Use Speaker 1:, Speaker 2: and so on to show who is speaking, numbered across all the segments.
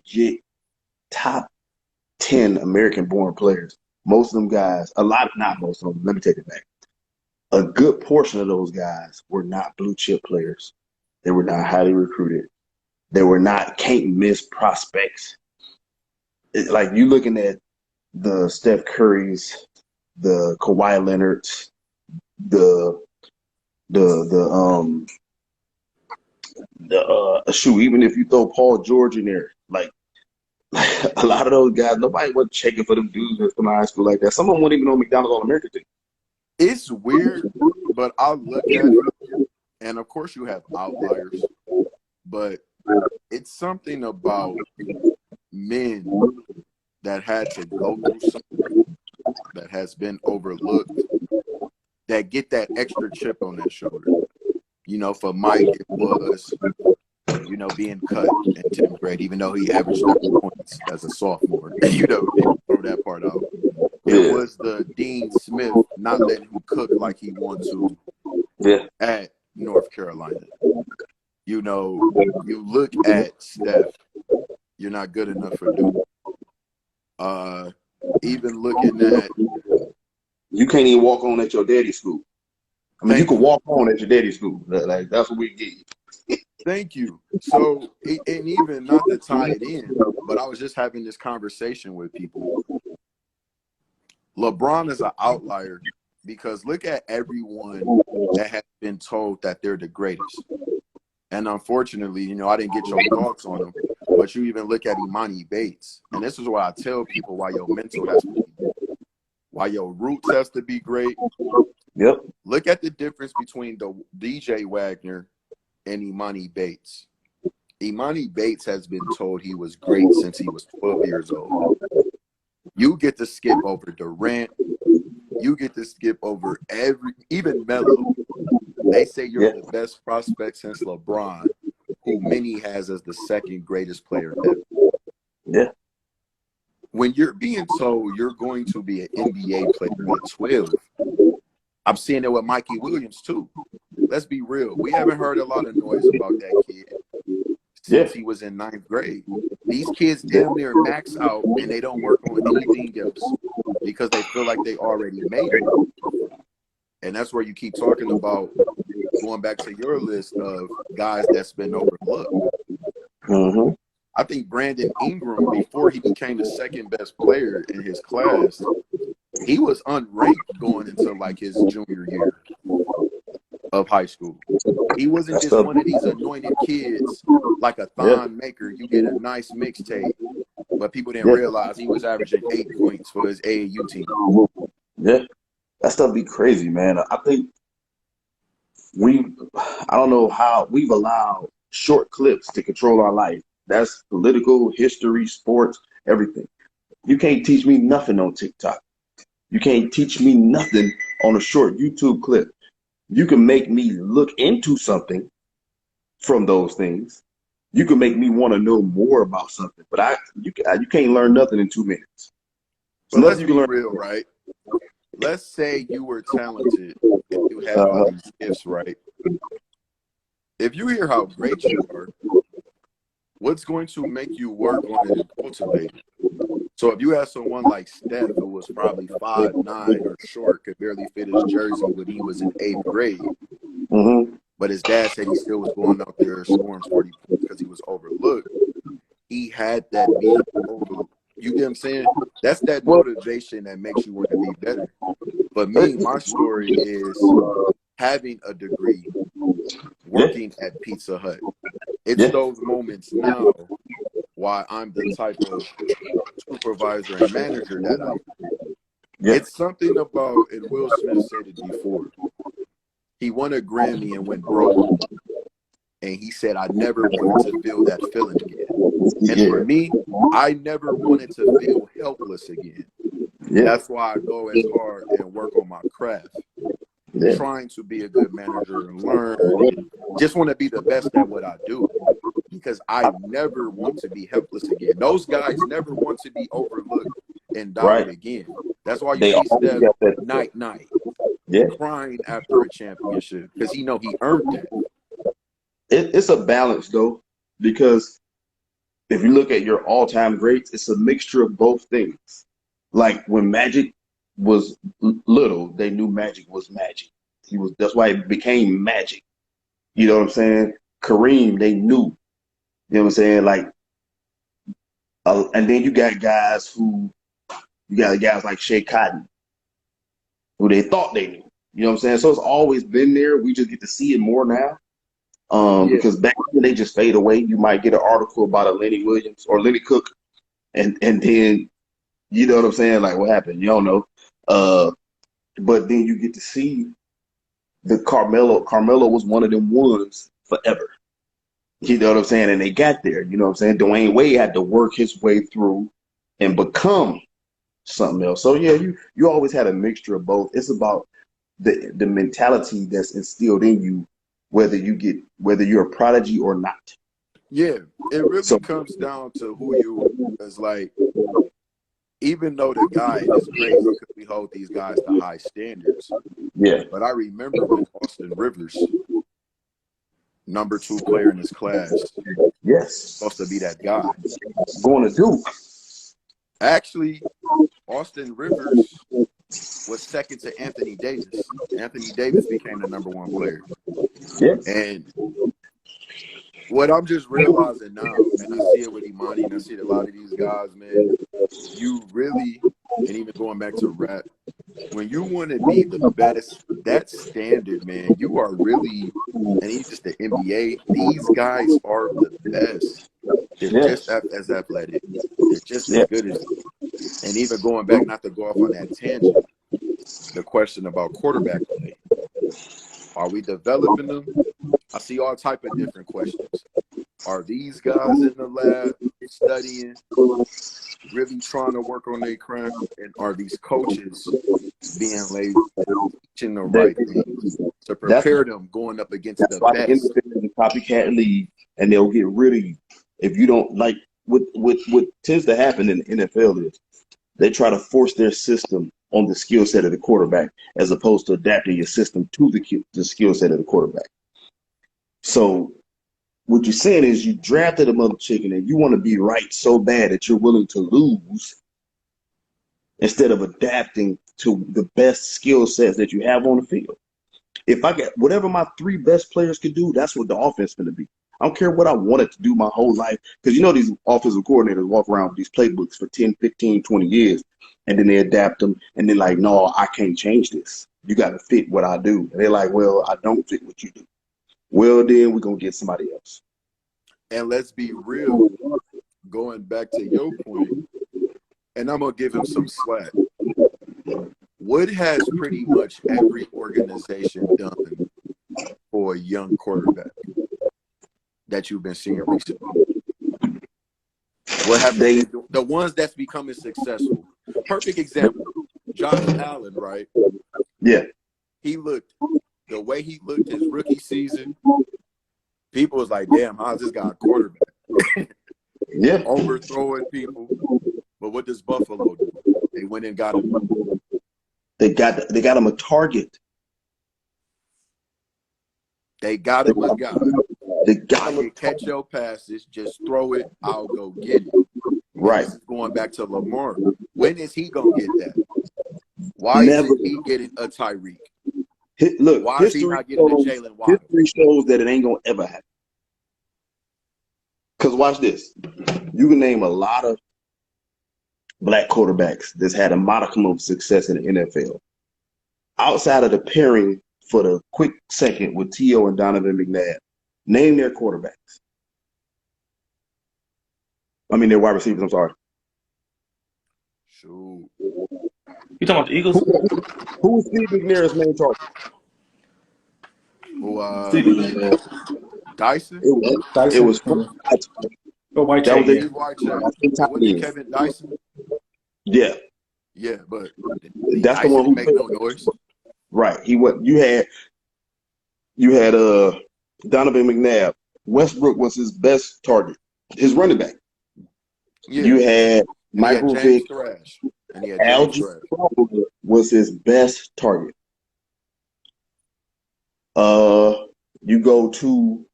Speaker 1: legit top 10 American-born players. Most of them guys, not most of them, let me take it back. A good portion of those guys were not blue chip players. They were not highly recruited. They were not can't miss prospects. Like you looking at the Steph Currys, the Kawhi Leonards, the shoot, even if you throw Paul George in there, like a lot of those guys, nobody was checking for them dudes that from high school like that. Some of them weren't even on McDonald's All-American team.
Speaker 2: It's weird, but I'll look at it, and of course you have outliers, but it's something about men that had to go through something that has been overlooked that get that extra chip on their shoulder. You know, for Mike, it was, you know, being cut in 10th grade, even though he averaged 30 points as a sophomore. You know, throw that part out. It was the Dean Smith not letting him cook like he wanted to at North Carolina. You know, you look at Steph, you're not good enough for Duke. Even looking at...
Speaker 1: You can't even walk on at your daddy's school. I mean, you can walk on at your daddy's school. Like, that's what we get.
Speaker 2: Thank you. So, and even not to tie it in, but I was just having this conversation with people. LeBron is an outlier because look at everyone that has been told that they're the greatest. And unfortunately, you know, I didn't get your thoughts on them, but you even look at Imani Bates. And this is why I tell people why your mental has to be good, why your roots has to be great.
Speaker 1: Yep.
Speaker 2: Look at the difference between the DJ Wagner and Imani Bates. Imani Bates has been told he was great since he was 12 years old. You get to skip over Durant. You get to skip over even Melo. They say you're the best prospect since LeBron, who many has as the second greatest player ever.
Speaker 1: Yeah.
Speaker 2: When you're being told you're going to be an NBA player at 12, I'm seeing it with Mikey Williams too. Let's be real. We haven't heard a lot of noise about that kid since he was in 9th grade. These kids damn near max out and they don't work on anything else because they feel like they already made it. And that's where you keep talking about going back to your list of guys that's been overlooked.
Speaker 1: Mm-hmm.
Speaker 2: I think Brandon Ingram, before he became the second best player in his class, he was unranked going into like his junior year of high school. He wasn't just one of these anointed kids like a Thon Maker. You get a nice mixtape, but people didn't realize he was averaging 8 points for his AAU team.
Speaker 1: Yeah, that stuff be crazy, man. I think I don't know how we've allowed short clips to control our life. That's political, history, sports, everything. You can't teach me nothing on TikTok. You can't teach me nothing on a short YouTube clip. You can make me look into something from those things. You can make me want to know more about something, but you can't learn nothing in 2 minutes.
Speaker 2: So let's be real, right? Let's say you were talented and you had all these gifts, right? If you hear how great you are, what's going to make you work on it and cultivate it? So if you have someone like Steph, who was probably 5'9" or short, could barely fit his jersey when he was in 8th grade, but his dad said he still was going out there scoring 40 points because he was overlooked. He had that being overlooked. You get what I'm saying? That's that motivation that makes you want to be better. But me, my story is having a degree, working at Pizza Hut. It's those moments now why I'm the type of supervisor and manager that I am. It's something about, and Will Smith said it before, he won a Grammy and went broke. And he said, I never wanted to feel that feeling again. And for me, I never wanted to feel helpless again. That's why I go as hard and work on my craft. Trying to be a good manager and learn. And just want to be the best at what I do. Because I never want to be helpless again. Those guys never want to be overlooked and doubted again. That's why you see Steph night, crying after a championship. Because he earned that.
Speaker 1: It's a balance, though, because if you look at your all-time greats, it's a mixture of both things. Like when Magic was little, they knew Magic was Magic. That's why it became Magic. You know what I'm saying? Kareem, they knew. You know what I'm saying? Like, and then you got guys like Shea Cotton, who they thought they knew. You know what I'm saying? So it's always been there. We just get to see it more now.
Speaker 2: Yeah,
Speaker 1: Because back then they just fade away. You might get an article about a Lenny Williams or Lenny Cook, and then you know what I'm saying? Like what happened? You don't know. But then you get to see the Carmelo. Carmelo was one of them ones forever. You know what I'm saying? And they got there. You know what I'm saying? Dwayne Wade had to work his way through and become something else. So yeah, you always had a mixture of both. It's about the mentality that's instilled in you, whether you're a prodigy or not.
Speaker 2: yeah. It really
Speaker 1: So
Speaker 2: comes down to who you are. It's like, even though the guy, and it's crazy because we hold these guys to high standards,
Speaker 1: yeah,
Speaker 2: but I remember when Austin Rivers, #2 player in his class, supposed to be
Speaker 1: yes,
Speaker 2: that guy.
Speaker 1: going to Duke.
Speaker 2: Actually, Austin Rivers was second to Anthony Davis. Anthony Davis became the #1 player.
Speaker 1: Yes,
Speaker 2: And what I'm just realizing now, and I see it with Imani, and I see it a lot of these guys, man, you really, and even going back to rap, when you want to be the best, that standard, man, you are really, and even just the NBA, these guys are the best. They're just
Speaker 1: yes,
Speaker 2: as athletic. They're just as
Speaker 1: yes,
Speaker 2: good as you. And even going back, not to go off on that tangent, the question about quarterback play. Are we developing them? I see all type of different questions. Are these guys in the lab studying, really trying to work on their craft? And are these coaches being lazy, teaching the right things to
Speaker 1: that's
Speaker 2: prepare them going up against
Speaker 1: that's
Speaker 2: the
Speaker 1: why the
Speaker 2: best?
Speaker 1: NFL is a copycat league, and they'll get rid of you if you don't like. What tends to happen in the NFL is they try to force their system on the skill set of the quarterback as opposed to adapting your system to the skill set of the quarterback. So what you're saying is you drafted a mother chicken and you want to be right so bad that you're willing to lose instead of adapting to the best skill sets that you have on the field. If I get whatever my three best players could do, that's what the offense is going to be. I don't care what I wanted to do my whole life. Because you know these offensive coordinators walk around with these playbooks for 10, 15, 20 years, and then they adapt them, and they're like, no, I can't change this. You got to fit what I do. And they're like, well, I don't fit what you do. Well, then we're going to get somebody else.
Speaker 2: And let's be real, going back to your point, and I'm going to give him some slack. What has pretty much every organization done for a young quarterback that you've been seeing recently? What have they
Speaker 1: They,
Speaker 2: been doing? The ones that's becoming successful. Perfect example, Josh Allen, right?
Speaker 1: yeah,
Speaker 2: The way he looked his rookie season, people was like, damn, how's this guy a quarterback?
Speaker 1: yeah.
Speaker 2: Overthrowing people. But what does Buffalo do? They went and got him.
Speaker 1: They got him a target.
Speaker 2: They got him a guy.
Speaker 1: They got
Speaker 2: I
Speaker 1: him a
Speaker 2: can catch your passes, just throw it, I'll go get it. And
Speaker 1: right.
Speaker 2: this is going back to Lamar. When is he going to get that? Why
Speaker 1: Never.
Speaker 2: isn't he getting a Tyreek?
Speaker 1: Look,
Speaker 2: Why is he not getting a Jalen Waddle?
Speaker 1: history shows that it ain't gonna ever happen. Because watch this. You can name a lot of black quarterbacks that's had a modicum of success in the NFL. Outside of the pairing for the quick second with T.O. and Donovan McNabb, name their quarterbacks. I mean, their wide receivers, I'm sorry.
Speaker 2: Shoot.
Speaker 3: You talking about the Eagles?
Speaker 1: Who was Steve McNair's main target?
Speaker 2: Who,
Speaker 3: Steve
Speaker 2: Dyson?
Speaker 1: It
Speaker 3: Dyson.
Speaker 1: was
Speaker 3: Oh, White
Speaker 1: that was
Speaker 3: Chain,
Speaker 1: it.
Speaker 3: yeah.
Speaker 2: Steve Wycheck.
Speaker 1: Ten
Speaker 2: But wasn't it
Speaker 1: years.
Speaker 2: Kevin Dyson?
Speaker 1: Yeah,
Speaker 2: Yeah, but
Speaker 1: that's the
Speaker 2: Dyson
Speaker 1: one
Speaker 2: didn't
Speaker 1: who
Speaker 2: make
Speaker 1: played.
Speaker 2: no noise.
Speaker 1: Right. You had Donovan McNabb. Westbrook was his best target, his running back.
Speaker 2: Yeah.
Speaker 1: You had
Speaker 2: And he had
Speaker 1: Michael
Speaker 2: James
Speaker 1: Vick.
Speaker 2: Thrash. And he had James
Speaker 1: Algie
Speaker 2: Thrash.
Speaker 1: Crawford was his best target. Uh, you go to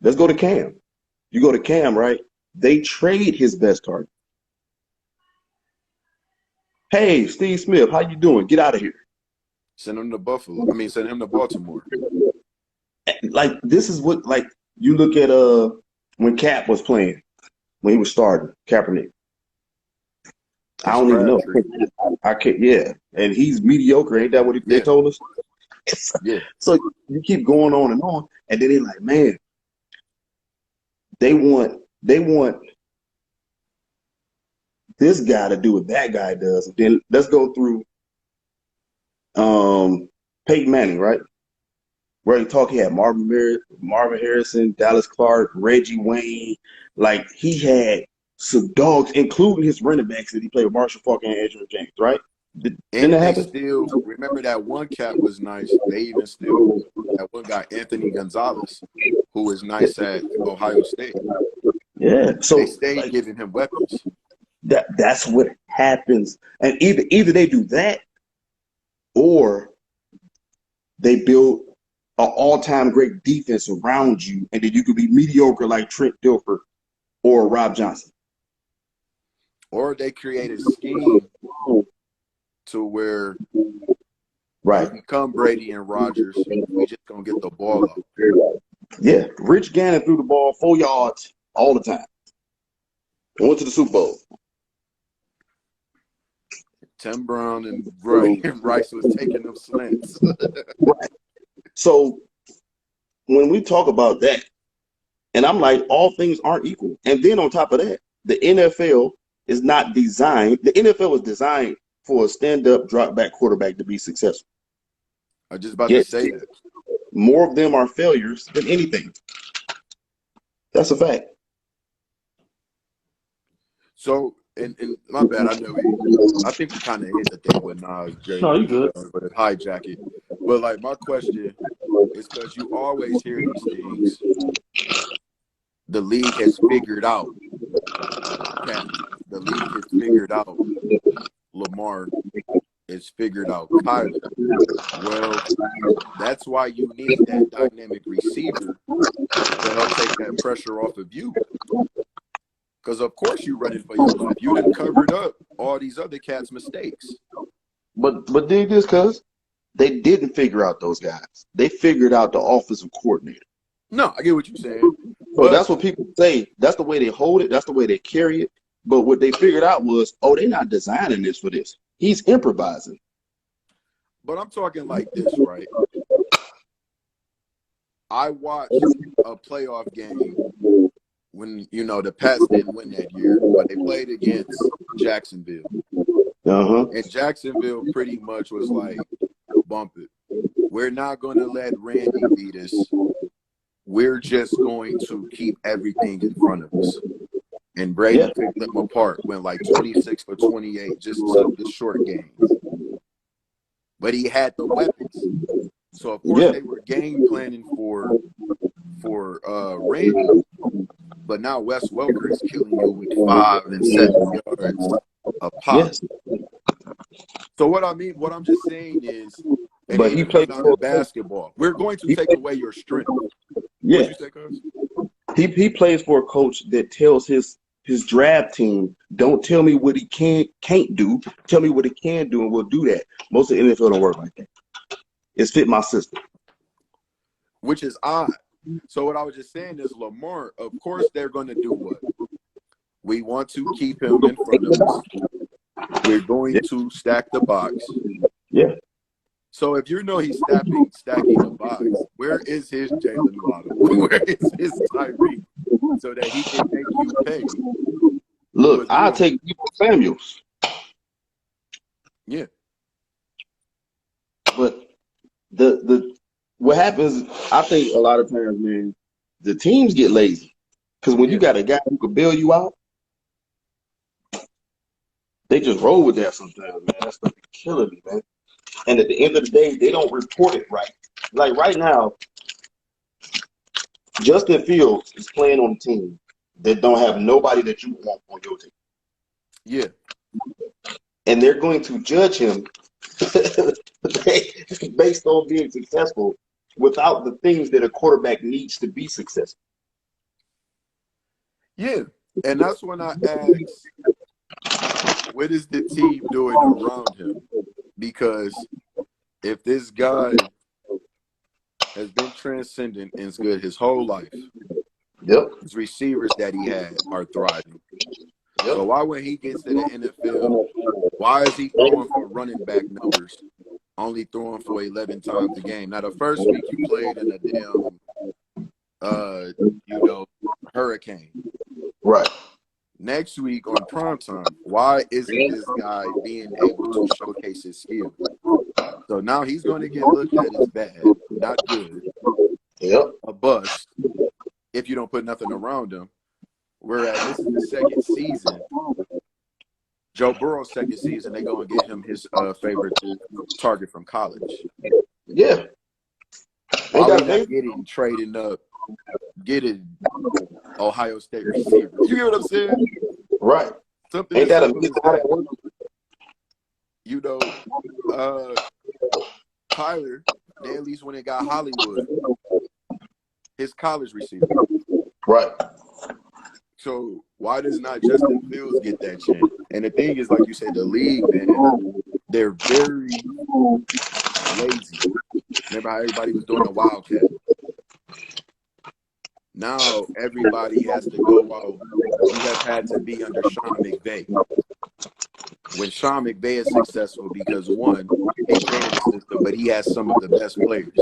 Speaker 1: Let's go to Cam. You go to Cam, right? They trade his best target. Hey, Steve Smith, how you doing? Get out of here.
Speaker 2: Send him to Buffalo. I mean, send him to Baltimore.
Speaker 1: Like this is what like you look at when Cap was playing, when he was starting, Kaepernick. I
Speaker 2: It's
Speaker 1: don't even know.
Speaker 2: Crabtree.
Speaker 1: I can't. Yeah, and he's mediocre. Ain't that what they
Speaker 2: Yeah.
Speaker 1: told us?
Speaker 2: Yeah.
Speaker 1: So you keep going on, and then they're like, man, they want this guy to do what that guy does. And then let's go through Peyton Manning, right? Where he had Marvin Harrison, Dallas Clark, Reggie Wayne. Like he had some dogs, including his running backs that he played with Marshall Faulk and Andrew James, right? Didn't
Speaker 2: And
Speaker 1: that
Speaker 2: they
Speaker 1: happen?
Speaker 2: still remember that one cat was nice. They even still that one guy, Anthony Gonzalez, who was nice at Ohio State.
Speaker 1: Yeah. So
Speaker 2: They stayed
Speaker 1: like,
Speaker 2: giving him weapons.
Speaker 1: that's what happens. And either they do that or they build an all-time great defense around you, and then you could be mediocre like Trent Dilfer or Rob Johnson.
Speaker 2: Or they create a scheme to where
Speaker 1: Right.
Speaker 2: we become Brady and Rodgers. We just gonna get the ball out.
Speaker 1: Yeah. Rich Gannon threw the ball 4 yards all the time. Went to the Super Bowl.
Speaker 2: Tim Brown and Rice was taking them slants.
Speaker 1: Right. So when we talk about that, and I'm like, all things aren't equal. And then on top of that, the NFL is not designed. The NFL was designed for a stand-up, drop-back quarterback to be successful.
Speaker 2: I was just about to
Speaker 1: Yet,
Speaker 2: say that.
Speaker 1: more of them are failures than anything. That's a fact.
Speaker 2: So, and my bad, I know I think we kind of hit the thing with Nas, Jay,
Speaker 3: No, you good.
Speaker 2: but hijack it. But like my question is because you always hear these things. The league has figured out Cat. The league has figured out Lamar. It's figured out Kyler. Well, that's why you need that dynamic receiver to help take that pressure off of you. Because, of course, you're running for your life. You done covered up all these other cats' mistakes.
Speaker 1: But dig this, cuz they didn't figure out those guys. They figured out the offensive coordinator.
Speaker 2: No, I get what you're saying.
Speaker 1: So that's what people say. That's the way they hold it. That's the way they carry it. But what they figured out was, they're not designing this for this. He's improvising.
Speaker 2: But I'm talking like this, right? I watched a playoff game when, the Pats didn't win that year, but they played against Jacksonville.
Speaker 1: Uh-huh.
Speaker 2: And Jacksonville pretty much was like, bump it. We're not going to let Randy beat us. We're just going to keep everything in front of us. And Brady picked them apart, went like 26 for 28, just took the short games. But he had the weapons. So, of course, they were game planning for Randy. But now Wes Welker is killing you with 5 and 7 yards a pop.
Speaker 1: Yes.
Speaker 2: So what I'm just saying is, and
Speaker 1: But
Speaker 2: he
Speaker 1: he played
Speaker 2: down to basketball. We're going to take away your strength.
Speaker 1: Yeah.
Speaker 2: What'd you say, Cuz?
Speaker 1: He plays for a coach that tells his draft team, don't tell me what he can't do. Tell me what he can do, and we'll do that. Most of the NFL don't work like that. It's fit my system.
Speaker 2: Which is odd. So what I was just saying is Lamar, of course they're going to do what? We want to keep him in front of us. We're going to stack the box.
Speaker 1: Yeah.
Speaker 2: So if he's stacking the box, where is his Jalen Waddle? Where is his Tyreek? So that he can make you pay.
Speaker 1: Look, I'll take Debo Samuels.
Speaker 2: Yeah.
Speaker 1: But what happens, I think a lot of times, man, the teams get lazy. Because when you got a guy who can bail you out, they just roll with that sometimes, man. That's stuff killing me, man. And at the end of the day, they don't report it right. Like right now, Justin Fields is playing on a team that don't have nobody that you want on your team.
Speaker 2: Yeah.
Speaker 1: And they're going to judge him based on being successful without the things that a quarterback needs to be successful.
Speaker 2: Yeah. And that's when I asked, what is the team doing around him? Because if this guy has been transcendent and is good his whole life,
Speaker 1: Yep.
Speaker 2: his receivers that he had are thriving.
Speaker 1: Yep.
Speaker 2: So why, when he gets to the NFL, why is he throwing for running back numbers, only throwing for 11 times a game? Now, the first week you played in a damn, hurricane.
Speaker 1: Right.
Speaker 2: Next week on primetime, why isn't this guy being able to showcase his skill? So now he's going to get looked at as bad, not good,
Speaker 1: Yep.
Speaker 2: a bust, if you don't put nothing around him. Whereas this is the second season, Joe Burrow's second season, they're going to get him his favorite target from college.
Speaker 1: Yeah.
Speaker 2: Why are we not trading up, getting Ohio State receiver? You get what I'm saying?
Speaker 1: Right.
Speaker 2: Something
Speaker 1: Ain't
Speaker 2: as
Speaker 1: that
Speaker 2: simple as that. You know, Tyler, they at least when they got Hollywood, his college receiver.
Speaker 1: Right.
Speaker 2: So why does not Justin Fields get that chance? And the thing is, like you said, the league, man, they're very lazy. Remember how everybody was doing the Wildcat? Now everybody has to go out. You have had to be under Sean McVay. When Sean McVay is successful because, one, he created a system, but he has some of the best players.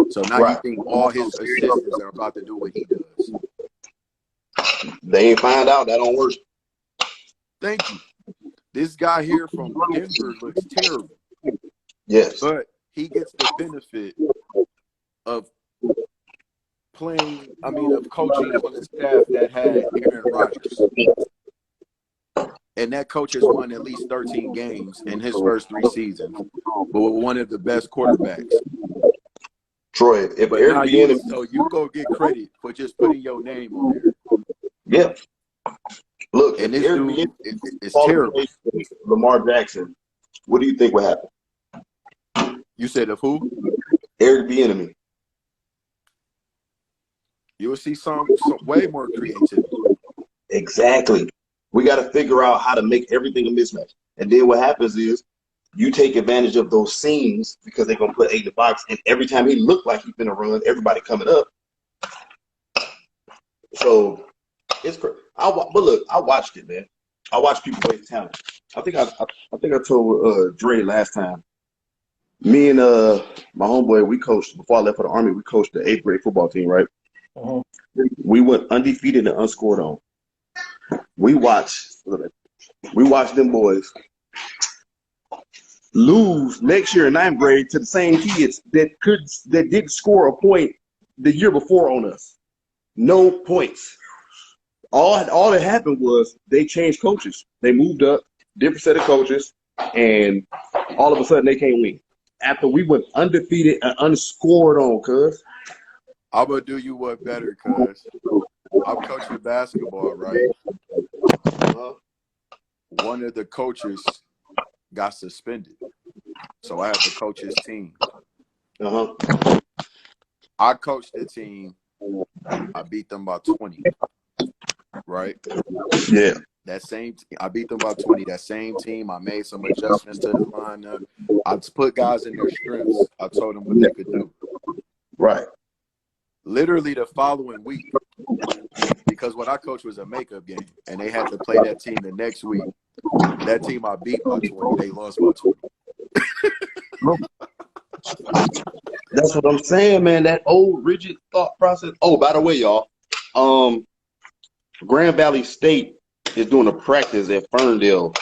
Speaker 2: So now you think all his assistants are about to do what he does.
Speaker 1: They ain't find out that don't work.
Speaker 2: Thank you. This guy here from Denver looks terrible.
Speaker 1: Yes.
Speaker 2: But he gets the benefit of of coaching on the staff that had Aaron Rodgers. And that coach has won at least 13 games in his first 3 seasons, but with one of the best quarterbacks.
Speaker 1: Troy, if
Speaker 2: but
Speaker 1: Eric
Speaker 2: now
Speaker 1: Bieniemy,
Speaker 2: you go get credit for just putting your name on there.
Speaker 1: Yeah. Look,
Speaker 2: and
Speaker 1: if
Speaker 2: this
Speaker 1: Eric
Speaker 2: dude
Speaker 1: Bieniemy
Speaker 2: is terrible.
Speaker 1: Lamar Jackson, what do you think would happen?
Speaker 2: You said of who?
Speaker 1: Eric Bieniemy.
Speaker 2: You will see some way more creativity.
Speaker 1: Exactly. We got to figure out how to make everything a mismatch. And then what happens is you take advantage of those seams because they're going to put 8 in the box. And every time he looked like he's going to run, everybody coming up. So it's crazy. But look, I watched it, man. I watched people waste talent. I think I told Dre last time. Me and my homeboy, we coached before I left for the Army. We coached the 8th grade football team, right?
Speaker 3: Uh-huh.
Speaker 1: We went undefeated and unscored on. We watched them boys lose next year in 9th grade to the same kids that didn't score a point the year before on us. No points. All that happened was they changed coaches. They moved up, different set of coaches, and all of a sudden they can't win. After we went undefeated and unscored on, cuz.
Speaker 2: I'm gonna do you one better, cuz. I'm coaching basketball, right? One of the coaches got suspended, so I had to coach his team. I coached the team. I beat them by 20, right?
Speaker 1: Yeah.
Speaker 2: I beat them by 20. That same team, I made some adjustments to the lineup. I put guys in their strengths. I told them what they could do.
Speaker 1: Right.
Speaker 2: Literally the following week, because what I coached was a makeup game, and they had to play that team the next week. That team I beat by 20. They lost by 20.
Speaker 1: That's what I'm saying, man. That old rigid thought process. Oh, by the way, y'all, Grand Valley State is doing a practice at Ferndale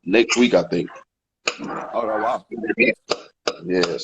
Speaker 1: next week, I think.
Speaker 2: Oh, wow.
Speaker 1: Yeah.